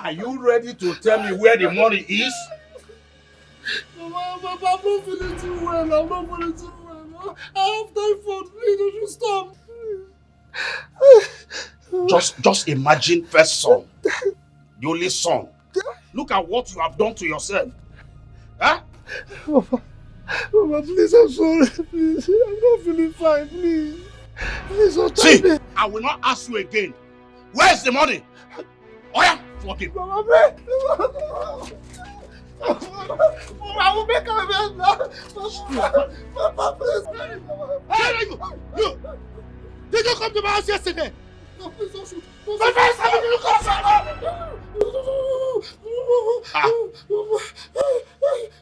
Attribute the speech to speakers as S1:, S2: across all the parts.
S1: Are you ready to tell me where the money is?
S2: Mama, I'm not feeling too well. I'm not feeling too well. I have typhoid. Please, don't you stop.
S1: Just imagine first son, the only son. Look at what you have done to yourself. Huh?
S2: Mama, please, I'm sorry. Please, I'm not feeling fine. Please. Please, don't
S1: See,
S2: me.
S1: I will not ask you again. Where's the money? Oh yeah, flog him.
S2: Mama, please. I will make amends now. Mama, please.
S1: Hey, you! Did you come to my house yesterday?
S2: No, please don't shoot.
S1: My face, how did you come to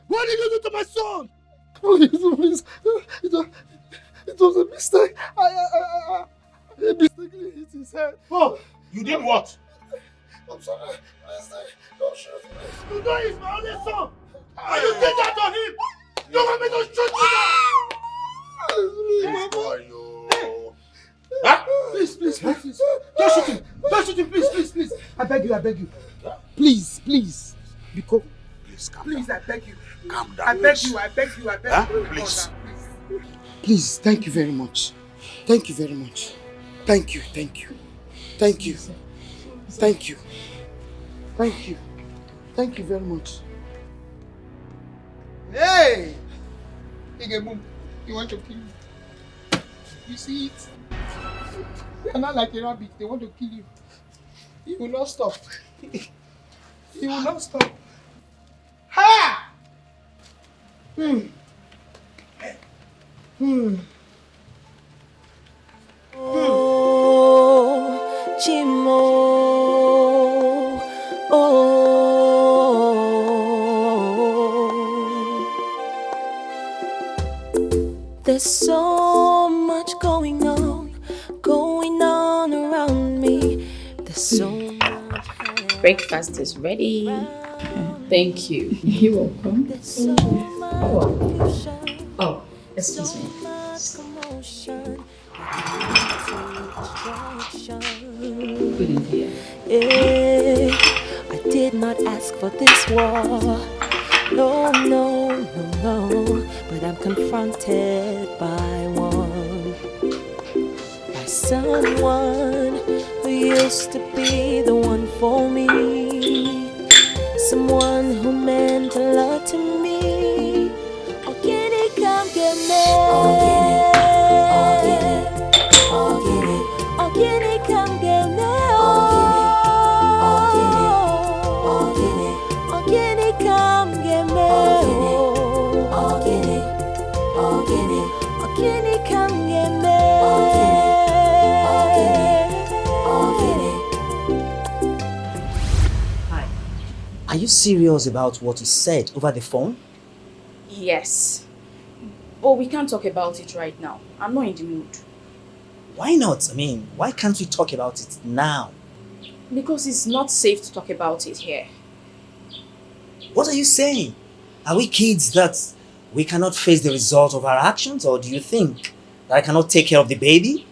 S1: What did you do to my son?
S2: Please, it was a mistake. I mistakenly hit his head.
S1: Oh, you did what?
S2: I'm sorry. Please, don't shoot me.
S1: You know he's my only son. And you did that to him. You want me to shoot you now? Huh?
S2: Please. Don't shoot him. Don't shoot him, please. I beg you. Please. Because,
S1: Please, calm
S2: please,
S1: down.
S2: I beg you.
S1: Calm down.
S2: I beg you.
S1: Huh? Please.
S2: Please, thank you very much. Thank you. Thank you. Thank you very much. Hey! Igemum, you want to kill me? You see it? You're not like a rabbit, they want to kill you. You will not stop. Ha!
S3: Oh, Chimo. There's so much going on around me. There's so much.
S4: Breakfast is ready.
S5: Thank you. You're welcome.
S3: There's so much confusion.
S5: Oh, excuse me. Good idea.
S3: I did not ask for this war. No, but I'm confronted by someone who used to be the one for me, someone who meant a lot to me. Oh, can he come get me? Oh, can he come get me? Can he come get me? Can he come get me?
S6: Hi. Are you serious about what you said over the phone?
S4: Yes. But we can't talk about it right now. I'm not in the mood.
S6: Why not? I mean, why can't we talk about it now?
S4: Because it's not safe to talk about it here.
S6: What are you saying? Are we kids that we cannot face the result of our actions, or do you think that I cannot take care of the baby?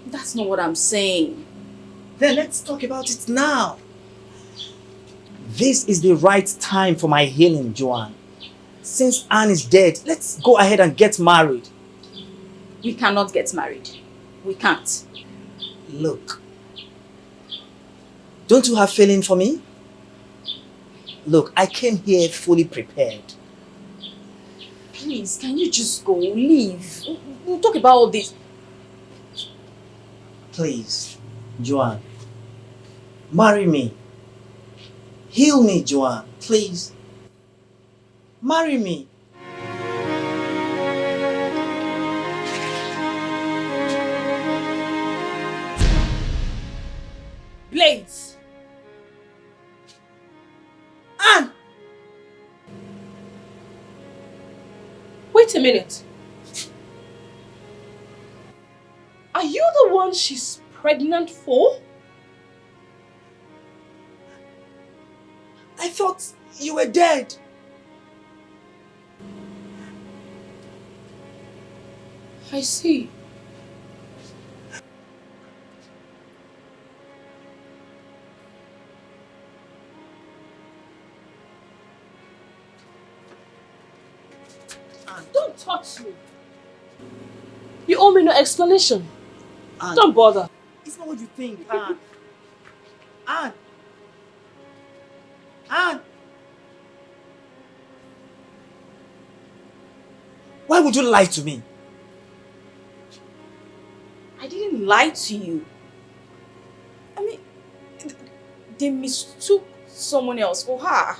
S4: That's not what I'm saying.
S6: Then let's talk about it now. This is the right time for my healing, Joanne. Since Anne is dead, let's go ahead and get married.
S4: We cannot get married. We can't.
S6: Look, don't you have feeling for me? Look, I came here fully prepared.
S4: Please, can you just go? Leave. We'll talk about all this.
S6: Please, Joanne, marry me. Heal me, Joanne, please. Marry me.
S4: Blades! Anne!
S5: Wait a minute. Are you the one she's pregnant for?
S6: I thought you were dead.
S5: I see. Don't touch me. You owe me no explanation.
S6: Anne,
S5: Don't bother.
S6: it's not what you think, Anne. Anne! Anne! Why would you lie to me?
S4: I didn't lie to you. I mean, they mistook someone else for her.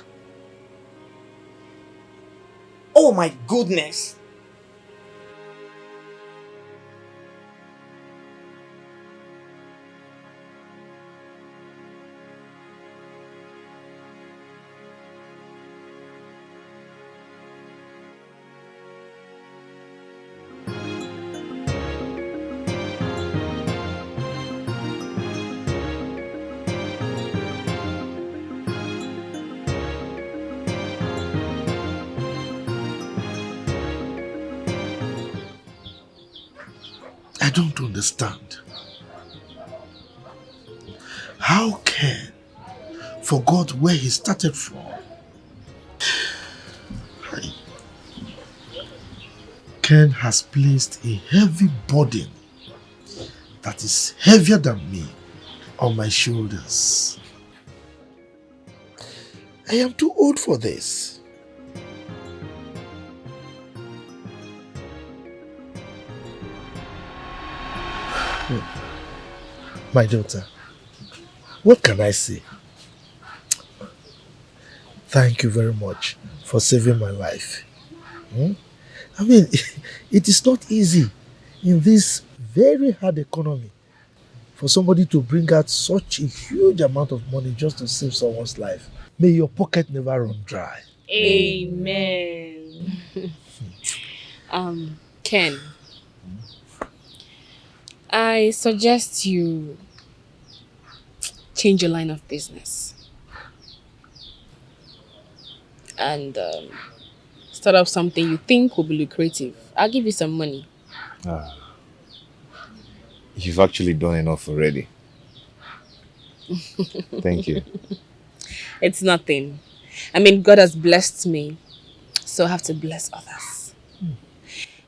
S6: Oh my goodness!
S7: I don't understand. How Ken forgot where he started from? Hi. Ken has placed a heavy burden that is heavier than me on my shoulders. I am too old for this. My daughter, what can I say? Thank you very much for saving my life. I mean, it is not easy in this very hard economy for somebody to bring out such a huge amount of money just to save someone's life. May your pocket never run dry.
S5: Amen. Ken, I suggest you change your line of business and start up something you think will be lucrative. I'll give you some money.
S8: You've actually done enough already. Thank you.
S5: It's nothing. I mean, God has blessed me, so I have to bless others.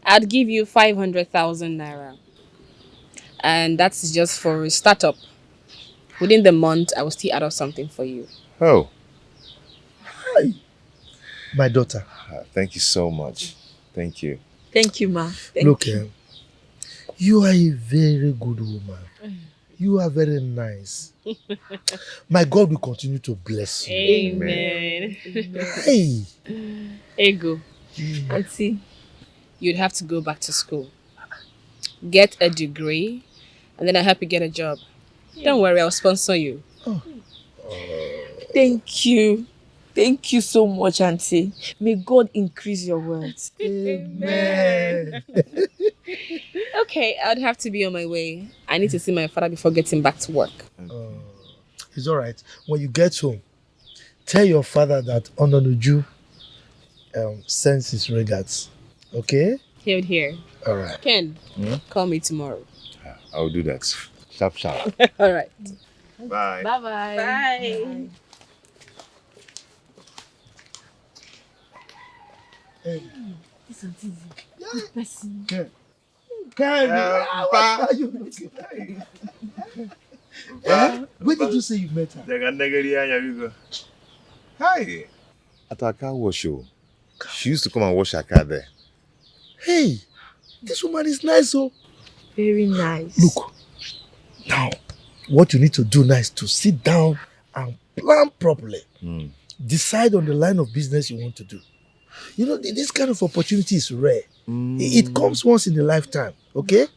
S5: I'd give you 500,000 naira. And that's just for a startup. Within the month, I will still add up something for you.
S8: Oh,
S7: Hi, my daughter.
S8: thank you so much. Thank you.
S9: Thank you, ma.
S7: Look, you are a very good woman. You are very nice. My God will continue to bless you.
S5: Amen.
S7: Hey,
S5: Ego,
S9: Auntie.
S5: you'd have to go back to school. Get a degree, and then I'll help you get a job. Don't worry, I'll sponsor you.
S9: Thank you. Thank you so much, Auntie. May God increase your wealth.
S7: amen.
S5: Okay, I'd have to be on my way. I need to see my father before getting back to work.
S7: It's all right. When you get home, tell your father that Ononuju sends his regards. Okay?
S5: Here.
S7: All right.
S5: Ken, call me tomorrow.
S8: I'll do that. Sharp.
S5: All right.
S8: Bye.
S9: Bye-bye.
S5: Bye.
S7: Hey.
S9: This Auntie is a good person.
S7: How are you looking? Where did you say you met her?
S8: Hi. At our car wash show. She used to come and wash her car there.
S7: Hey, this woman is nice, oh.
S9: Very nice.
S7: Look, now, what you need to do now is to sit down and plan properly. Decide on the line of business you want to do. You know, this kind of opportunity is rare. It comes once in a lifetime, okay?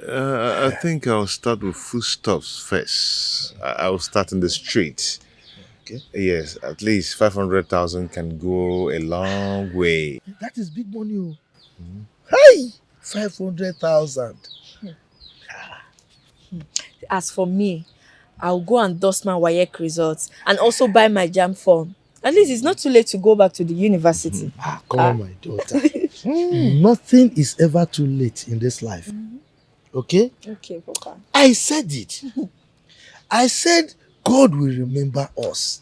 S8: I think I'll start with foodstuffs first. I'll start in the street.
S7: Okay.
S8: Yes, at least 500,000 can go a long way.
S7: That is big money, oh. Hey, 500,000.
S9: As for me, I'll go and dust my WAEC results and also buy my JAM form. At least it's not too late to go back to the university.
S7: Come on, my daughter. Nothing is ever too late in this life. Okay?
S9: Okay, Papa.
S7: I said it. I said God will remember us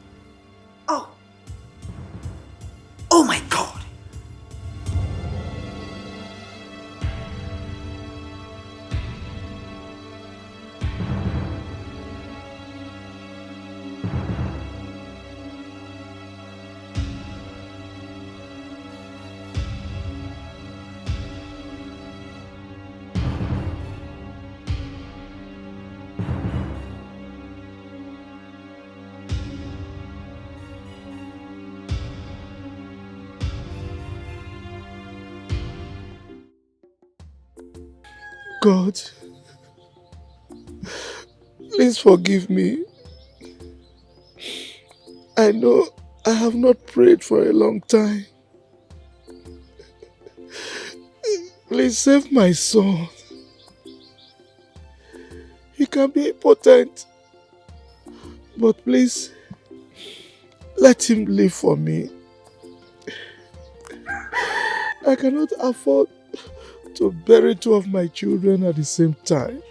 S7: God, please forgive me. I know I have not prayed for a long time. Please save my son. He can be impotent, but please let him live for me. I cannot afford to bury two of my children at the same time.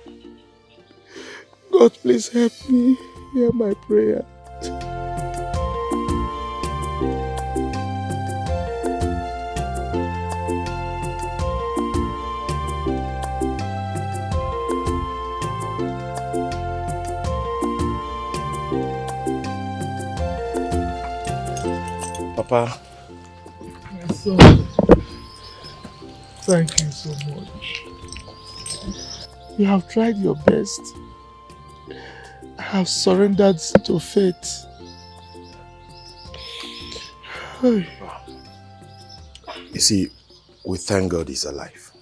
S7: God, please help me. Hear my prayer.
S1: Papa.
S7: My son, thank you so much. You have tried your best. I have surrendered to fate.
S1: You see, we thank God he's alive.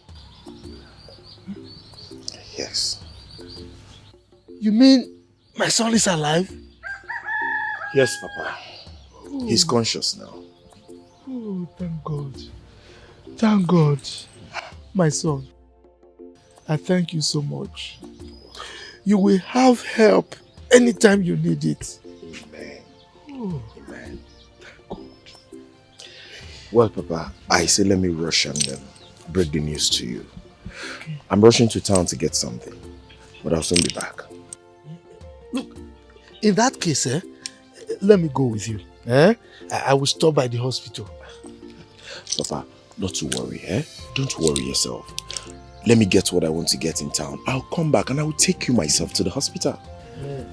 S1: Yes.
S7: You mean my son is alive?
S1: Yes, Papa. He's conscious now.
S7: Oh, thank God. Thank God. My son, I thank you so much. You will have help anytime you need it.
S1: Amen.
S7: Oh.
S1: Amen. Thank God. Well, Papa, I say let me rush and break the news to you. Okay. I'm rushing to town to get something, but I'll soon be back.
S7: Look, in that case, let me go with you. I will stop by the hospital.
S1: Papa, not to worry, Don't worry yourself. Let me get what I want to get in town. I'll come back and I will take you myself to the hospital.
S7: Yeah.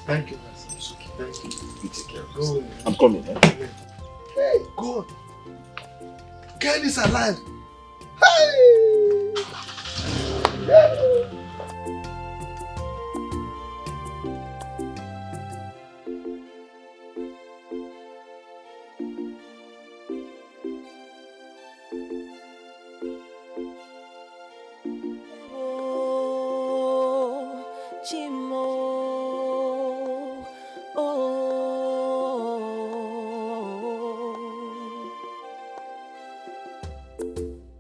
S7: Thank you, my son. Thank you.
S1: You take care of yourself. I'm coming,
S7: Hey, God. Ken is alive. Hey! Yeah.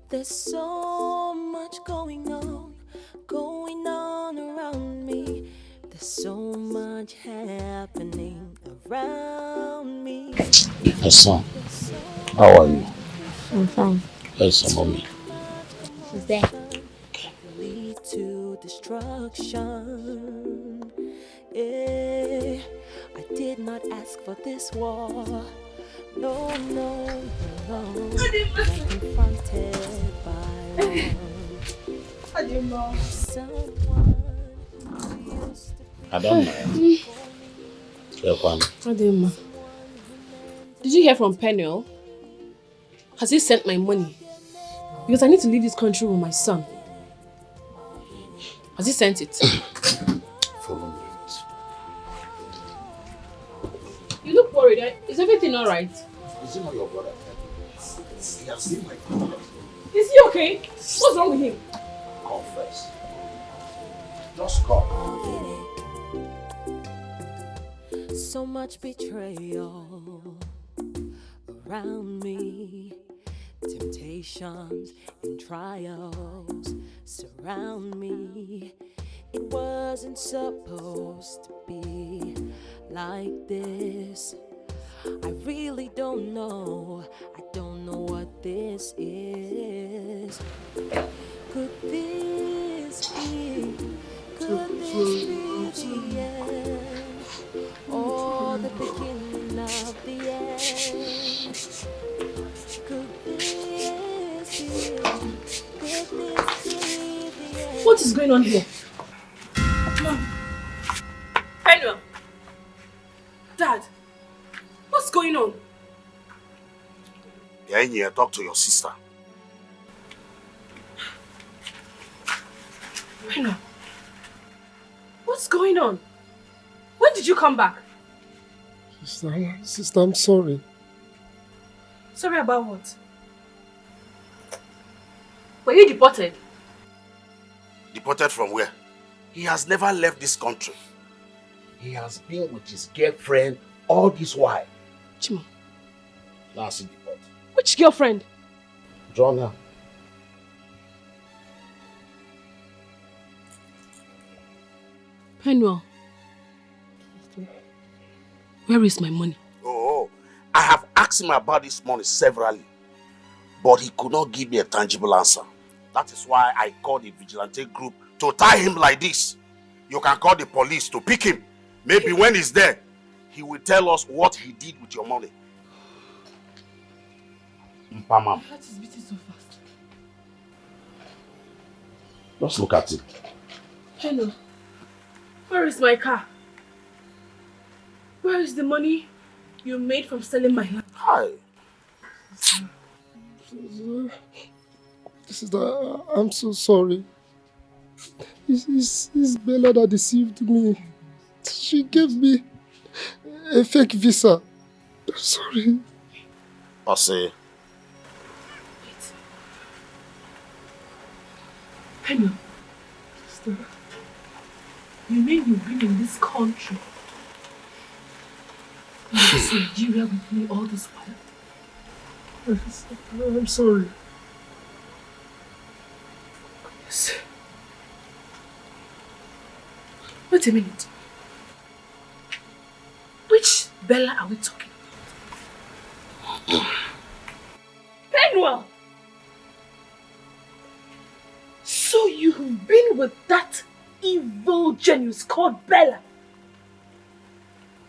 S10: There's so much going on around me. There's so much happening around me.
S1: Hey son, how are you?
S3: I'm fine.
S1: Where's your mommy?
S3: She's there.
S10: Lead to destruction. Yeah, I did not ask for this war. No, no, no. I'm confronted by someone who used to be.
S1: I don't know.
S5: Adema, did you hear from Betrayal? Has he sent my money? Because I need to leave this country with my son. Has he sent it?
S1: Follow me.
S5: You look worried. Is everything alright?
S1: Is he not your brother? He has seen my father.
S5: Is he okay? What's wrong with him?
S1: Come first. Just come.
S10: So much betrayal around me. Temptations and trials surround me. It wasn't supposed to be like this. I really don't know. I don't know what this is. Could this be? Could this be the end? Or the beginning of the end? Could this be? Could this be the end?
S5: What is going on here? Mom. Betrayal. Dad. What's going on?
S1: Yeah, in here, talk to your sister.
S5: Betrayal. What's going on? When did you come back?
S7: Sister, I'm sorry.
S5: Sorry about what? Were you deported?
S11: Deported from where? He has never left this country.
S12: He has been with his girlfriend all this while.
S5: Chimo.
S12: Now see the pot.
S5: Which girlfriend?
S12: Joanna.
S5: Penwell. Where is my money?
S11: Oh, I have asked him about this money severally, but he could not give me a tangible answer. That is why I called the vigilante group to tie him like this. You can call the police to pick him. Maybe when he's there, he will tell us what he did with your money.
S12: Mpamam.
S5: That is beating so fast.
S12: Just look at it.
S5: Hello. Where is my car? Where is the money you made from selling my land?
S11: Hi.
S2: Sister, I'm so sorry. It's Bella that deceived me. She gave me a fake visa. I'm sorry.
S11: Ose.
S5: Hello. Sister. You mean you've been in this country? In this Nigeria with me all this while?
S2: I'm sorry.
S5: Yes. Wait a minute. Which Bella are we talking about? Penwell! So you've been with that evil genius called Bella?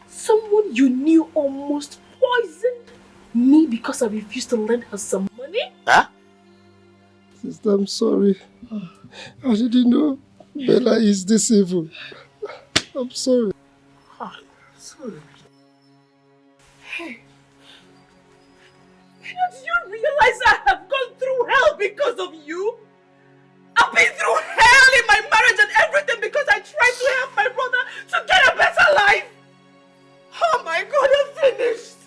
S5: Someone you knew almost poisoned me because I refused to lend her some money?
S11: Huh?
S2: Sister, I'm sorry. I didn't know Bella is this evil. I'm sorry.
S5: Sorry. Hey. Don't you realize I have gone through hell because of you? I've been through hell in my marriage and everything because I tried to help my brother to get a better life. Oh my God, I'm finished.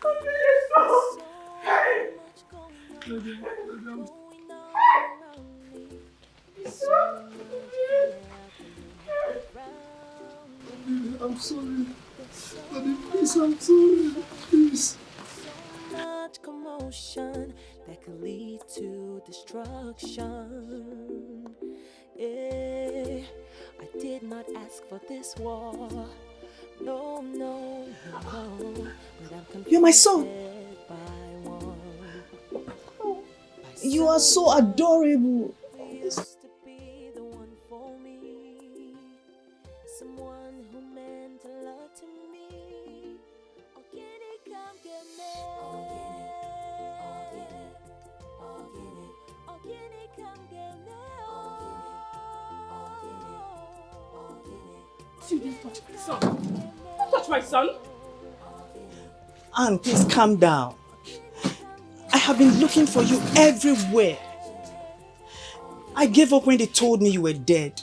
S5: I'm finished. Oh. Hey.
S2: I'm sorry. Daddy, please, I'm sorry. Please.
S10: Much commotion that could lead to destruction. I did not ask for this war. No, no, no. But
S6: You're my son.
S10: by one.
S6: You are so adorable.
S10: Used to be the one for me. Someone who meant a lot to me. Oh, can it come get me? Oh, can it? Oh, can it? Oh, can it come get me? Oh, can it?
S5: You didn't touch my son. Don't touch my son.
S6: Anne, please calm down. I have been looking for you everywhere. I gave up when they told me you were dead.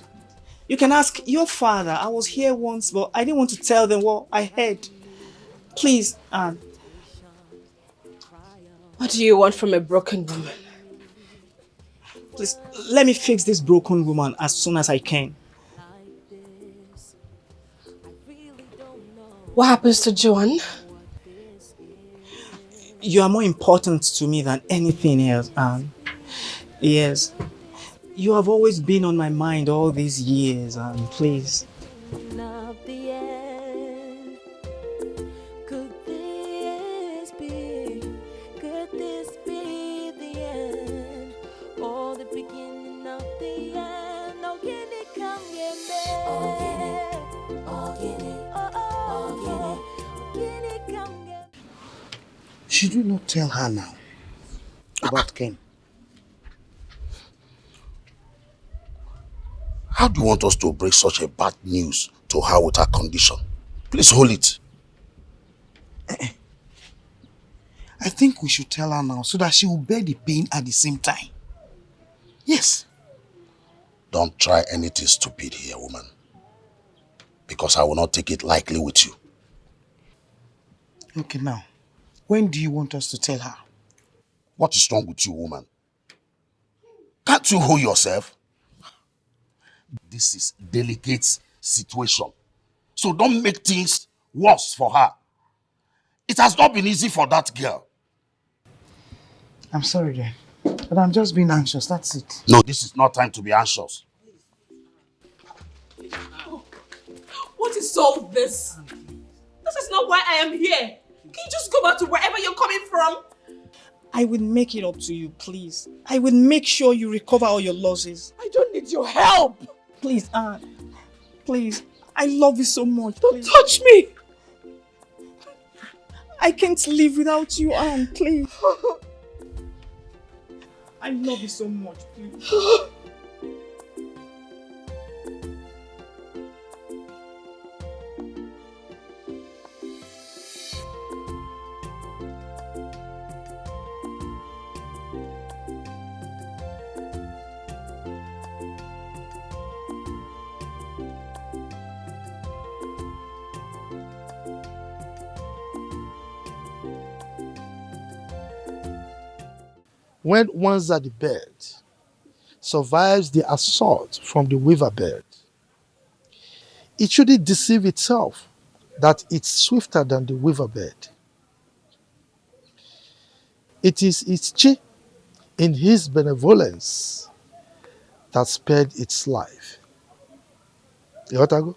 S6: You can ask your father. I was here once, but I didn't want to tell them what I heard. Please, Anne.
S5: What do you want from a broken woman?
S6: Please, let me fix this broken woman as soon as I can.
S5: What happens to Joanne?
S6: You are more important to me than anything else, Anne. Yes. You have always been on my mind all these years, Anne. Please.
S10: Of the end. Could this be? Could this be the end? Or the beginning of the end? Oh, can it come get me? Oh, can it? Oh, can it? Oh, can it come get me?
S12: Should you not tell her now about Ken?
S11: How do you want us to break such a bad news to her with her condition? Please hold it.
S12: I think we should tell her now so that she will bear the pain at the same time. Yes.
S11: Don't try anything stupid here, woman. Because I will not take it lightly with you.
S12: Okay, now, when do you want us to tell her?
S11: What is wrong with you, woman? Can't you hold yourself? this is a delicate situation. So don't make things worse for her. It has not been easy for that girl.
S12: I'm sorry, dear. But I'm just being anxious, that's it.
S11: No, this is not time to be anxious.
S5: What is all this? This is not why I am here. Can you just go back to wherever you're coming from?
S6: I will make it up to you, please. I will make sure you recover all your losses.
S5: I don't need your help.
S6: Please, Anne. Please. I love you so much.
S5: Don't touch me.
S6: I can't live without you, Anne. Please. I love you so much, please.
S7: When one's at the bed survives the assault from the weaver bird, it shouldn't deceive itself that it's swifter than the weaver bird. It is its chi in his benevolence that spared its life. You want to go?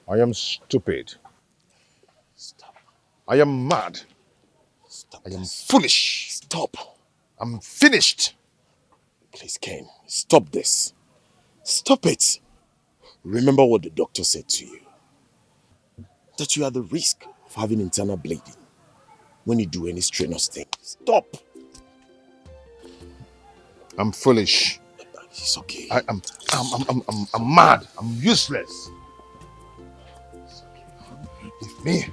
S8: I am stupid. Stop. I am mad.
S1: Stop.
S8: I am foolish.
S1: Stop.
S8: I'm finished.
S1: Please, Ken, stop this. Stop it. Remember what the doctor said to you. That you are the risk of having internal bleeding when you do any strenuous thing. Stop.
S8: I'm foolish.
S1: It's okay.
S8: I'm mad. I'm useless. Leave me.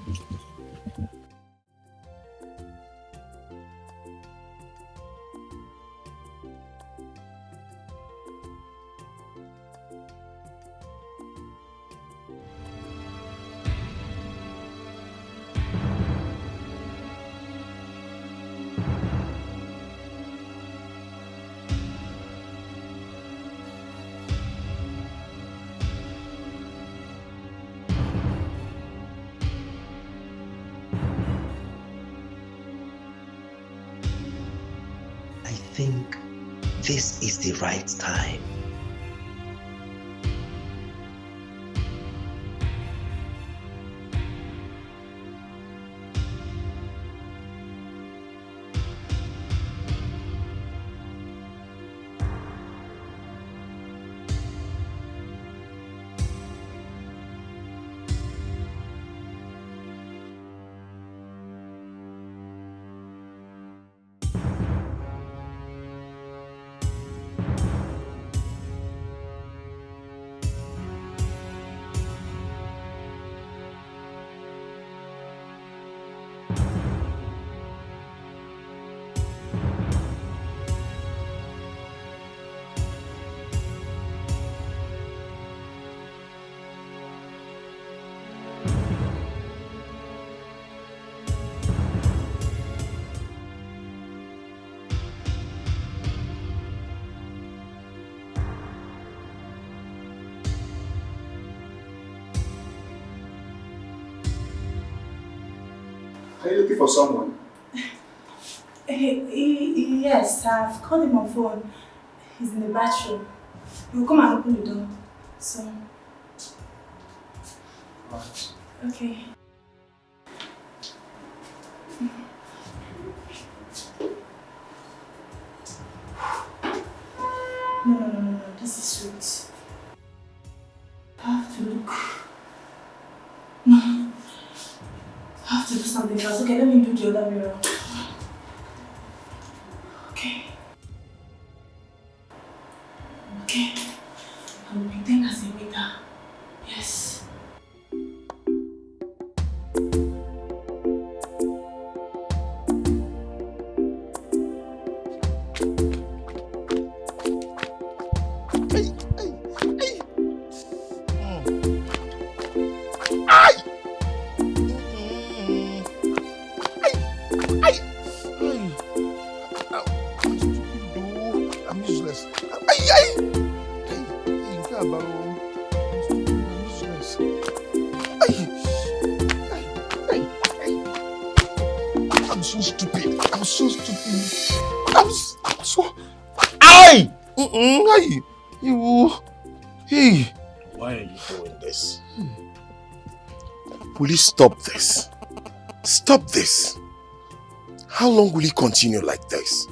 S13: I think this is the right time.
S14: Are you looking for someone?
S15: Yes, I've called him on phone. He's in the bathroom. He will come and open the door. So.
S14: Right.
S15: Okay. No. This is sweet. I have to look. No. I have to do something else. Okay, let me do the other mirror. Okay. I will pretend as a waiter. Yes.
S8: Hey, I'm stupid though. I'm useless. Ay, ay. Hey, you care about I'm useless. Ay, ay, ay. I'm so stupid. I'm so stupid. I'm so. Ay! Ay! You. Hey.
S1: Why are you doing this? Will you stop this? Stop this. How long will you continue like this?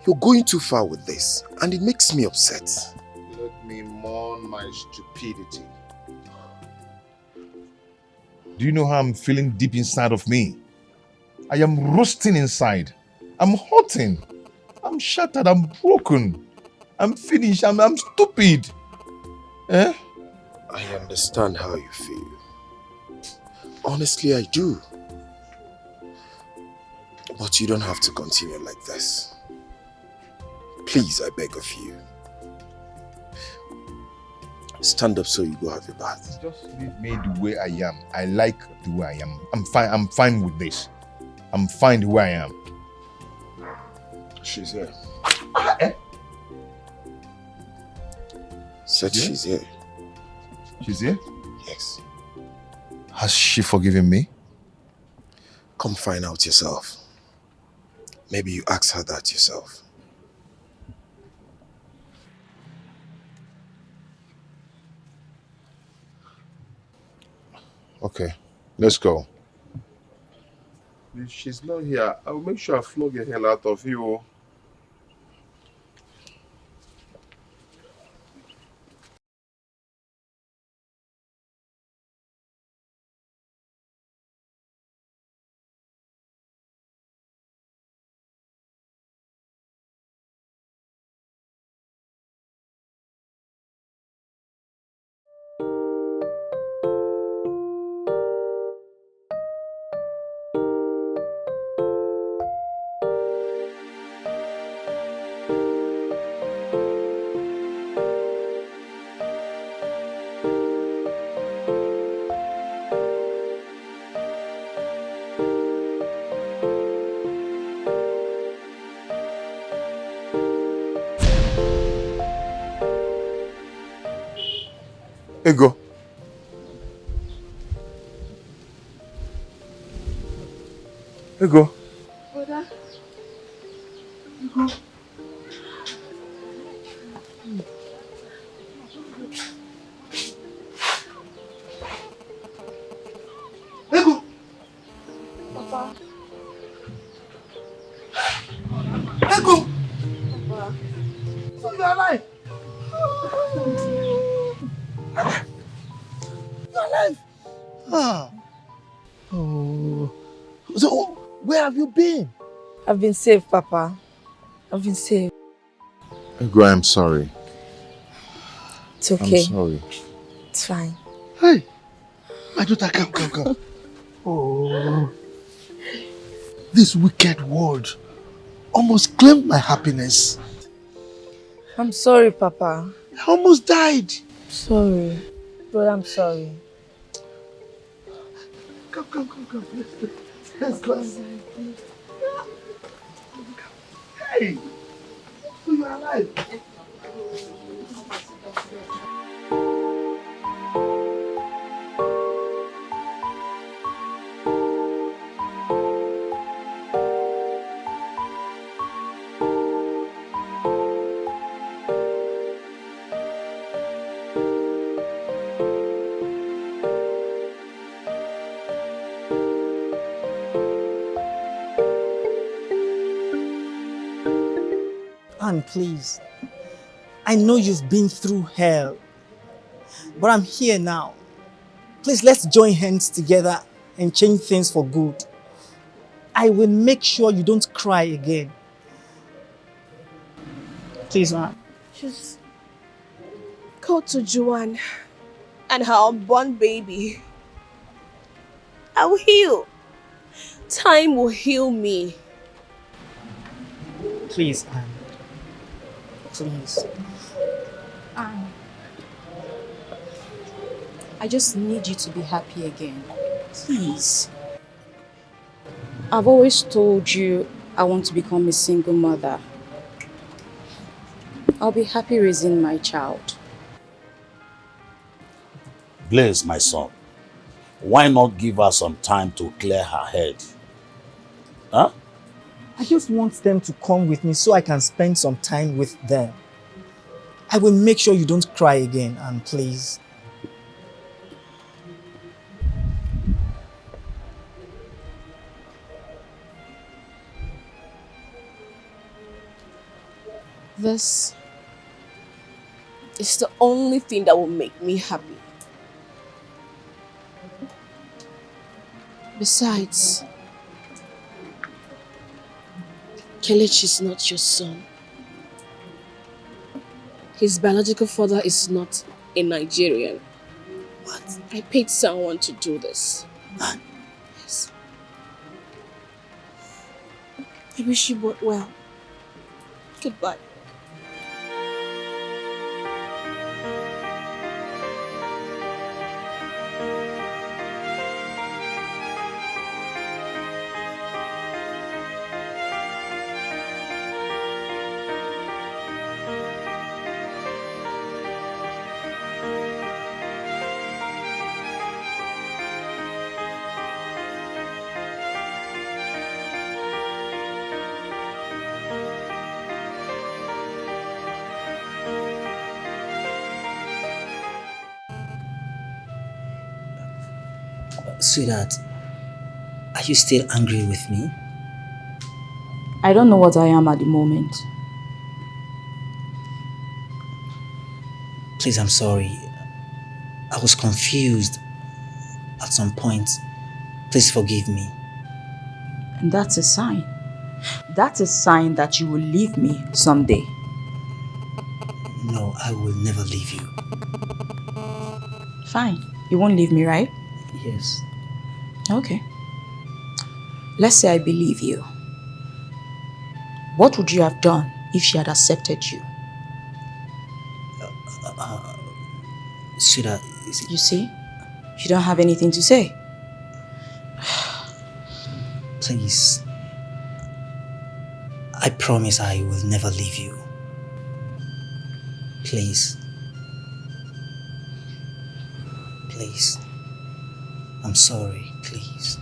S1: You're going too far with this, and it makes me upset.
S8: Let me mourn my stupidity. Do you know how I'm feeling deep inside of me? I am roasting inside. I'm hurting. I'm shattered. I'm broken. I'm finished. I'm stupid. Eh?
S1: I understand how you feel. Honestly, I do. But you don't have to continue like this. Please, I beg of you. Stand up so you go have your bath.
S8: Just leave me the way I am. I like the way I am. I'm fine. I'm fine with this. I'm fine the way I am.
S1: She's here. Said she's here.
S8: She's here?
S1: Yes.
S8: Has she forgiven me?
S1: Come find out yourself. Maybe you ask her that yourself.
S8: Okay, let's go. If she's not here, I'll make sure I flog the hell out of you. Ego. Ego.
S5: Brother.
S8: Ego. Ego.
S5: Papa.
S8: Ego.
S5: Papa.
S8: So you're alive. You're alive. Ah. Oh. So, where have you been?
S9: I've been saved, Papa. I've been saved.
S8: Ego, I'm sorry.
S9: It's okay.
S8: I'm sorry.
S9: It's fine.
S12: Hey, my daughter, come. Oh, this wicked world almost claimed my happiness.
S9: I'm sorry, Papa.
S12: I almost died.
S9: Sorry. Brother, I'm sorry.
S12: Come. Let's go. Hey, so you're alive.
S6: Anne, please. I know you've been through hell, but I'm here now. Please, let's join hands together and change things for good. I will make sure you don't cry again. Please, Anne.
S5: Just go to Joanne and her unborn baby. I will heal. Time will heal me.
S6: Please, Anne. Please.
S4: I just need you to be happy again. Please. I've always told you I want to become a single mother. I'll be happy raising my child.
S11: Blaze, my son, why not give her some time to clear her head? Huh?
S6: I just want them to come with me so I can spend some time with them. I will make sure you don't cry again, and please.
S5: This is the only thing that will make me happy. Besides, Kelechi is not your son. His biological father is not a Nigerian.
S13: What?
S5: I paid someone to do this.
S13: Man.
S5: Yes. I wish you both well. Goodbye.
S13: Sweetheart, are you still angry with me?
S4: I don't know what I am at the moment.
S13: Please, I'm sorry. I was confused at some point. Please forgive me.
S4: And that's a sign. That's a sign that you will leave me someday.
S13: No, I will never leave you.
S4: Fine. You won't leave me, right?
S13: Yes.
S4: Okay. Let's say I believe you. What would you have done if she had accepted you?
S13: Sweetheart,
S4: You see? You don't have anything to say.
S13: please. I promise I will never leave you. Please. Please. I'm sorry, please.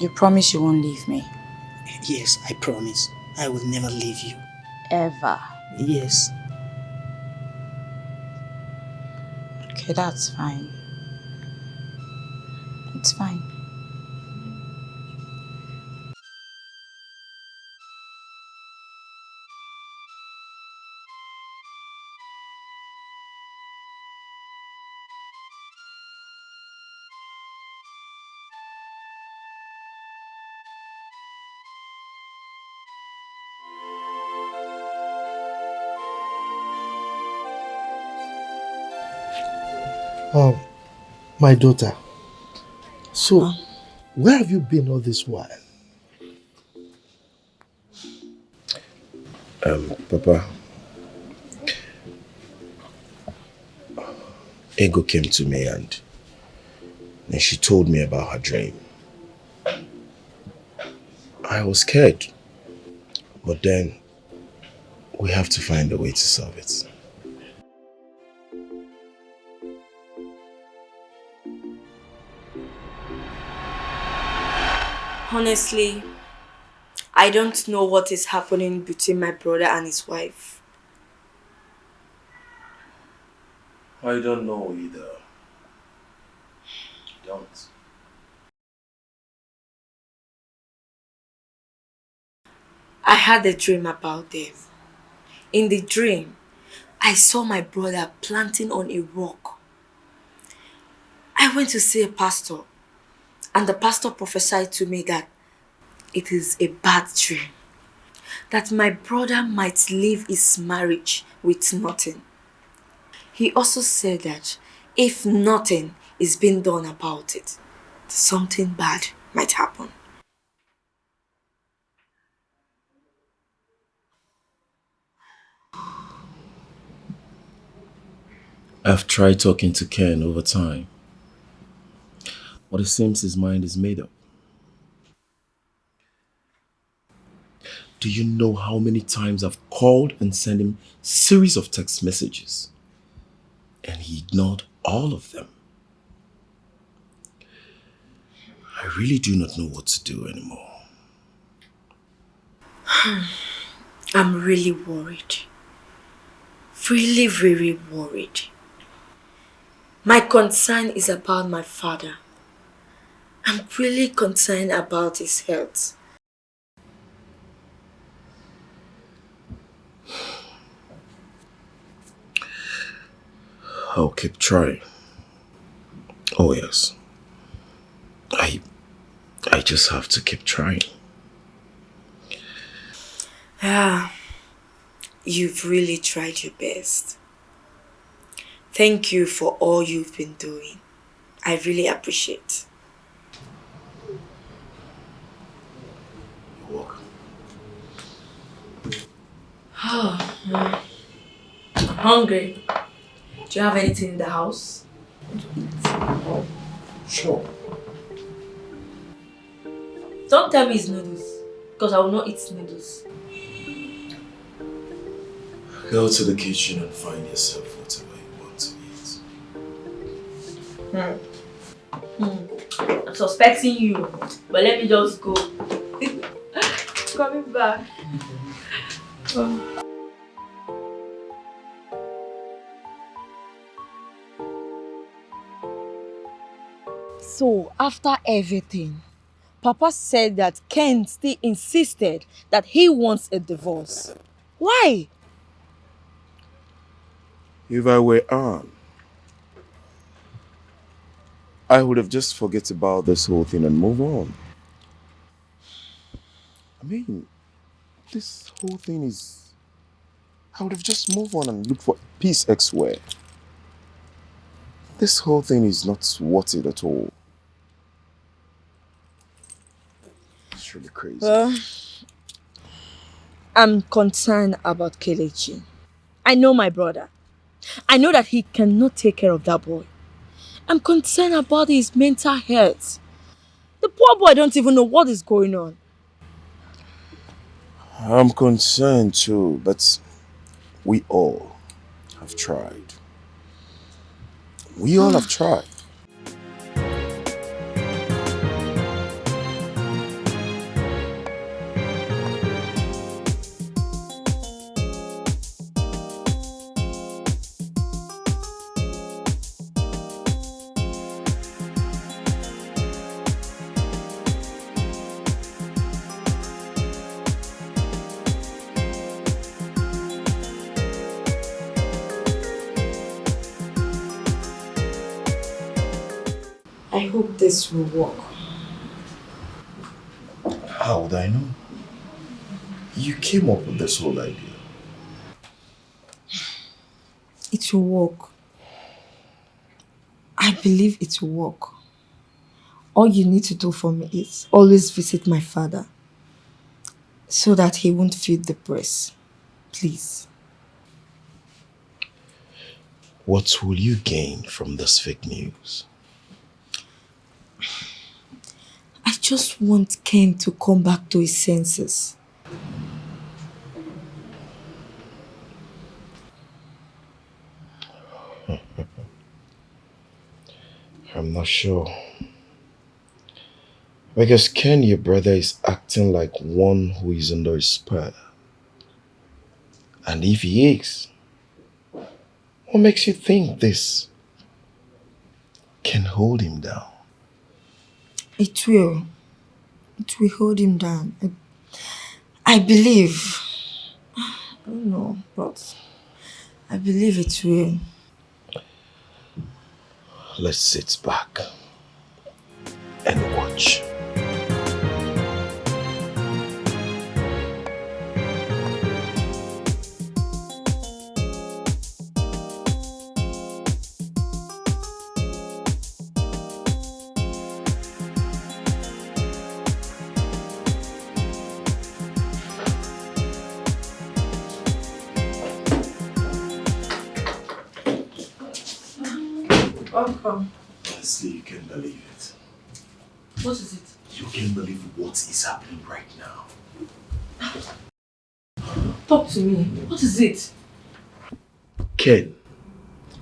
S4: You promise you won't leave me.
S13: Yes, I promise. I will never leave you.
S4: Ever.
S13: Yes.
S4: Okay, that's fine. It's fine.
S7: My daughter. So, where have you been all this while?
S1: Papa, Ego came to me and then she told me about her dream. I was scared, but then we have to find a way to solve it.
S9: Honestly, I don't know what is happening between my brother and his wife.
S1: I don't know either. Don't.
S9: I had a dream about them. In the dream, I saw my brother planting on a rock. I went to see a pastor, and the pastor prophesied to me that it is a bad dream. That my brother might leave his marriage with nothing. He also said that if nothing is being done about it, something bad might happen.
S1: I've tried talking to Ken over time, but it seems his mind is made up. Do you know how many times I've called and sent him series of text messages? And he ignored all of them. I really do not know what to do anymore.
S9: I'm really worried. Really, very worried. My concern is about my father. I'm really concerned about his health.
S1: I'll keep trying. Oh yes. I just have to keep trying.
S9: Yeah, you've really tried your best. Thank you for all you've been doing. I really appreciate.
S1: You're welcome.
S9: I'm hungry. Do you have anything in the house?
S1: Sure.
S9: Don't tell me it's noodles, because I will not eat noodles.
S1: Go to the kitchen and find yourself whatever you want to eat.
S9: I'm suspecting you, but let me just go. Coming back.
S3: So, after everything, Papa said that Ken still insisted that he wants a divorce. Why?
S1: If I were Anne, I would have just forget about this whole thing and move on. I mean, this whole thing is... I would have just moved on and looked for peace elsewhere. This whole thing is not worth it at all. It's really crazy.
S3: Well, I'm concerned about Kelechi. I know my brother. I know that he cannot take care of that boy. I'm concerned about his mental health. The poor boy don't even know what is going on.
S1: I'm concerned too, but we all have tried. We all have tried.
S9: I hope this will work.
S1: How would I know? You came up with this whole idea.
S9: It will work. I believe it will work. All you need to do for me is always visit my father so that he won't feel depressed. Please.
S1: What will you gain from this fake news?
S9: I just want Ken to come back to his senses.
S1: I'm not sure. Because Ken, your brother, is acting like one who is under a spell. And if he is, what makes you think this can hold him down?
S9: It will. It will hold him down. I believe. I don't know, but I believe it will.
S1: Let's sit back and watch.
S3: Uncle.
S1: Honestly, you can't believe it.
S3: What is it?
S1: You can't believe what is happening right now.
S3: Talk to me. What is it?
S1: Ken,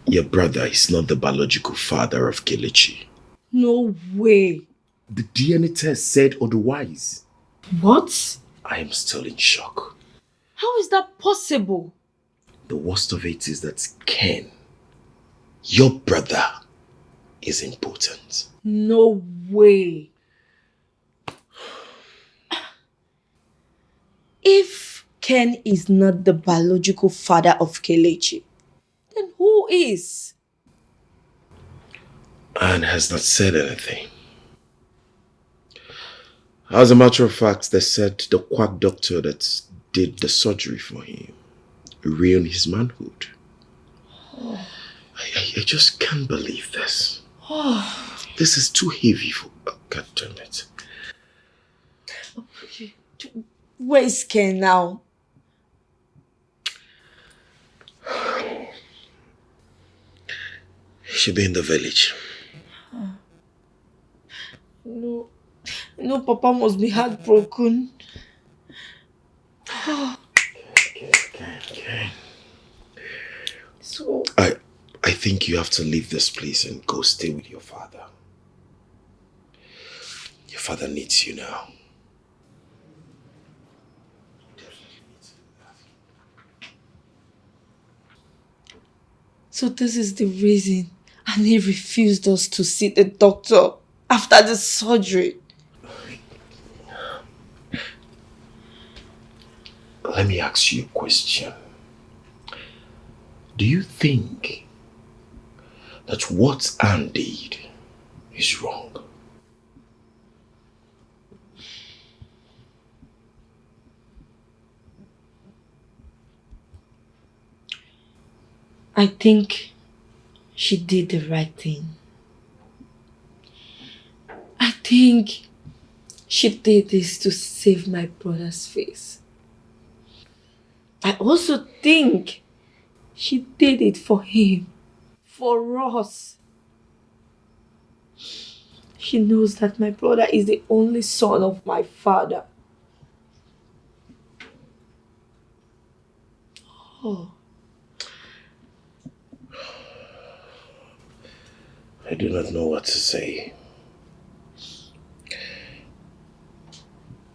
S1: your brother is not the biological father of Kelechi.
S3: No way.
S1: The DNA test said otherwise.
S3: What?
S1: I am still in shock.
S3: How is that possible?
S1: The worst of it is that Ken, your brother, is important.
S3: No way. If Ken is not the biological father of Kelechi, then who is?
S1: Anne has not said anything. As a matter of fact, they said the quack doctor that did the surgery for him ruined his manhood.
S3: Oh.
S1: I just can't believe this. This is too heavy for... Oh, God damn it.
S3: Where is Ken now?
S1: He should be in the village.
S3: No, Papa must be heartbroken.
S1: Okay.
S3: So...
S1: I think you have to leave this place and go stay with your father. Your father needs you now.
S3: So this is the reason Annie refused us to see the doctor after the surgery.
S1: Let me ask you a question. Do you think that what Anne did is wrong?
S3: I think she did the right thing. I think she did this to save my brother's face. I also think she did it for him, for us. She knows that my brother is the only son of my father. Oh.
S1: I do not know what to say.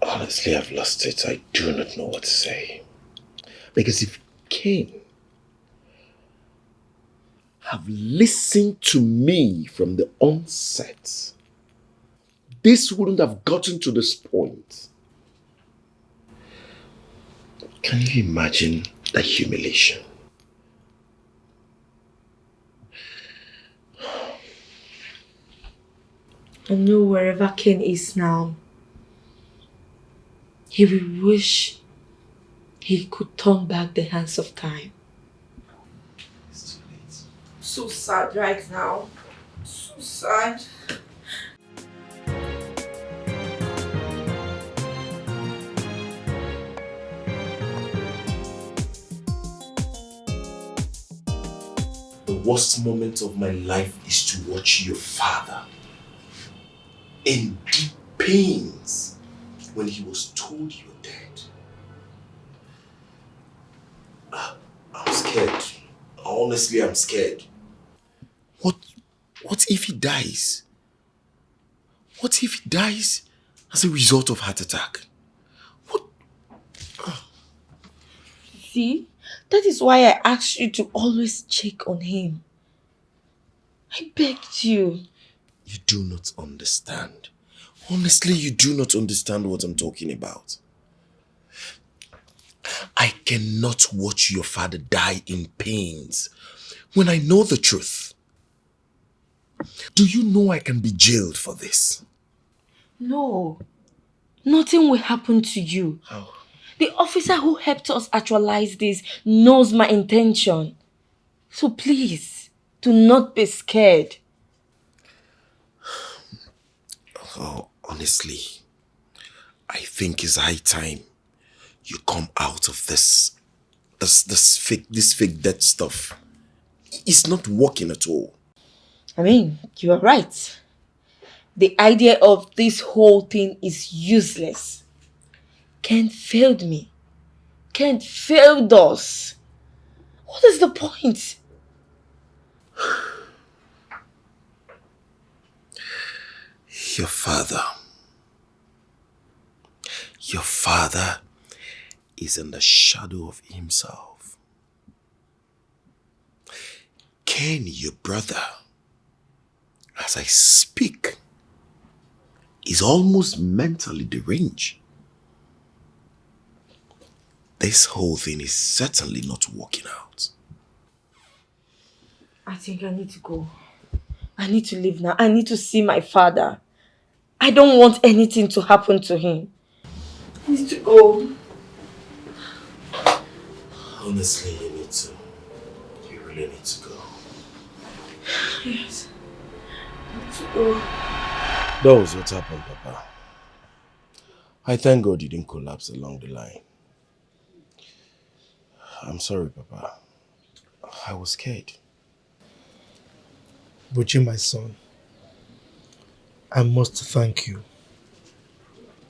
S1: Honestly, I've lost it. I do not know what to say. Because if Cain have listened to me from the onset, this wouldn't have gotten to this point. Can you imagine the humiliation?
S3: I know wherever Ken is now, he will wish he could turn back the hands of time.
S1: It's too late.
S3: So sad right now. So sad.
S1: The worst moment of my life is to watch your father in deep pains when he was told you're dead. I'm scared. Honestly, I'm scared. What if he dies? What if he dies as a result of heart attack?
S3: See, that is why I asked you to always check on him. I begged you.
S1: You do not understand. Honestly, you do not understand what I'm talking about. I cannot watch your father die in pains when I know the truth. Do you know I can be jailed for this?
S3: No, nothing will happen to you.
S1: How?
S3: The officer who helped us actualize this knows my intention. So please, do not be scared.
S1: Oh, honestly, I think it's high time you come out of this fake death stuff. It's not working at all.
S3: I mean, you are right. The idea of this whole thing is useless. Ken failed me. Ken failed us. What is the point?
S1: Your father. Your father is in the shadow of himself. Ken, your brother, as I speak, is almost mentally deranged. This whole thing is certainly not working out.
S3: I think I need to go. I need to leave now. I need to see my father. I don't want anything to happen to him. I need to go.
S1: Honestly, you need to. You really need to go.
S3: Yes. I need to go.
S1: That was what happened, Papa. I thank God you didn't collapse along the line. I'm sorry, Papa. I was scared.
S7: Buchi, my son, I must thank you.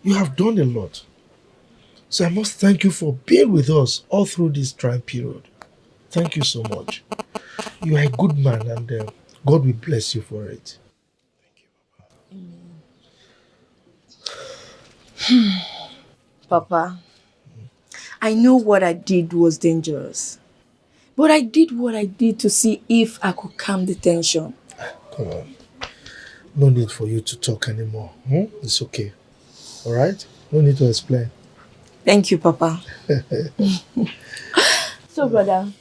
S7: You have done a lot. So I must thank you for being with us all through this trying period. Thank you so much. You are a good man, and God will bless you for it.
S3: Papa, I know what I did was dangerous. But I did what I did to see if I could calm the tension.
S7: Come on. No need for you to talk anymore. It's okay. All right? No need to explain.
S3: Thank you, Papa. So, brother,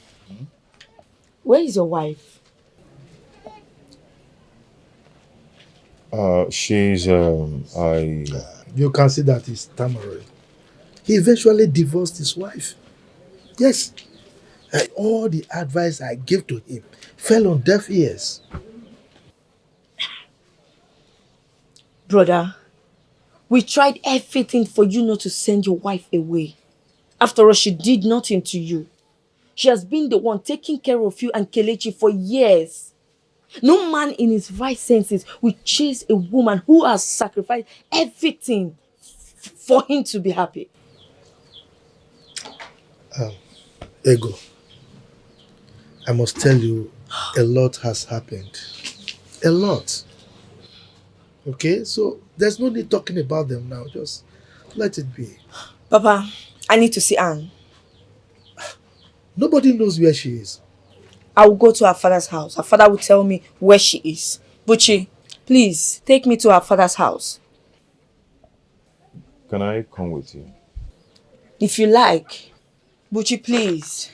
S3: where is your wife?
S8: She's
S7: You can see that he's stammering. He eventually divorced his wife. Yes. And all the advice I gave to him fell on deaf ears.
S3: Brother, we tried everything for you not to send your wife away. After all, she did nothing to you. She has been the one taking care of you and Kelechi for years. No man in his right senses will chase a woman who has sacrificed everything for him to be happy.
S7: Ego, I must tell you, a lot has happened. A lot. Okay, so there's no need talking about them now. Just let it be.
S3: Papa, I need to see Anne.
S7: Nobody knows where she is.
S3: I will go to her father's house. Her father will tell me where she is. Buchi, please take me to her father's house.
S8: Can I come with you?
S3: If you like. Buchi, please.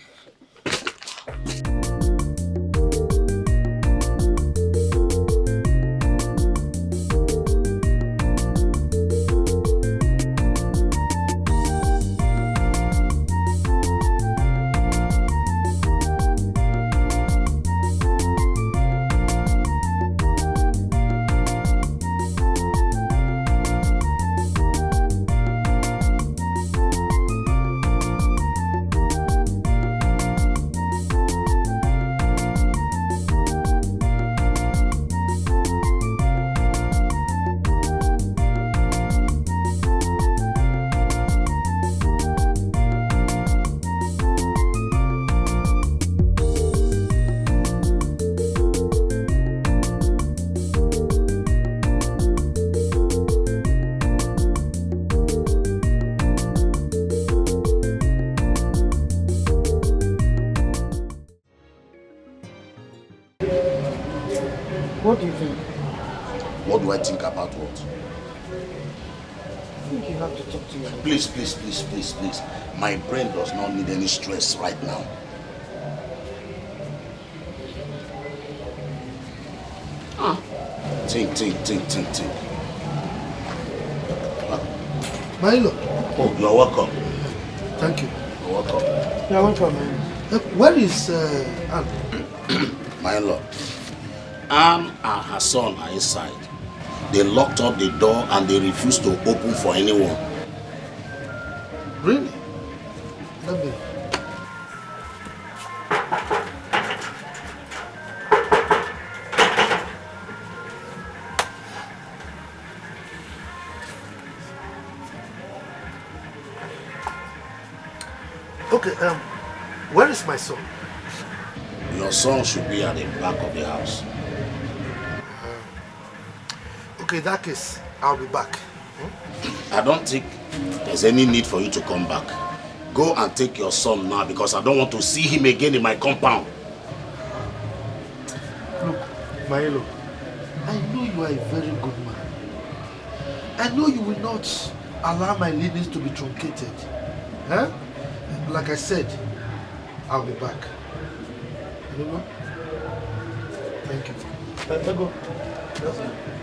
S3: What do you think?
S11: What do I think about what?
S3: I think you have to talk to your mother.
S11: Please. My brain does not need any stress right now. Think.
S7: Milo.
S11: Oh, you're welcome.
S7: Thank you.
S11: You're welcome.
S3: You're welcome, man.
S7: Where is Anne?
S11: My lord, Anne and her son are inside. They locked up the door and they refused to open for anyone.
S7: Really? Let me. Okay, where is my son?
S11: Your son should be at the back of the house.
S7: Okay, in that case, I'll be back.
S11: I don't think there's any need for you to come back. Go and take your son now because I don't want to see him again in my compound.
S7: Look, Maelo, I know you are a very good man. I know you will not allow my leanings to be truncated. Huh? Like I said, I'll be back. You know? Thank you. Let go. That's it.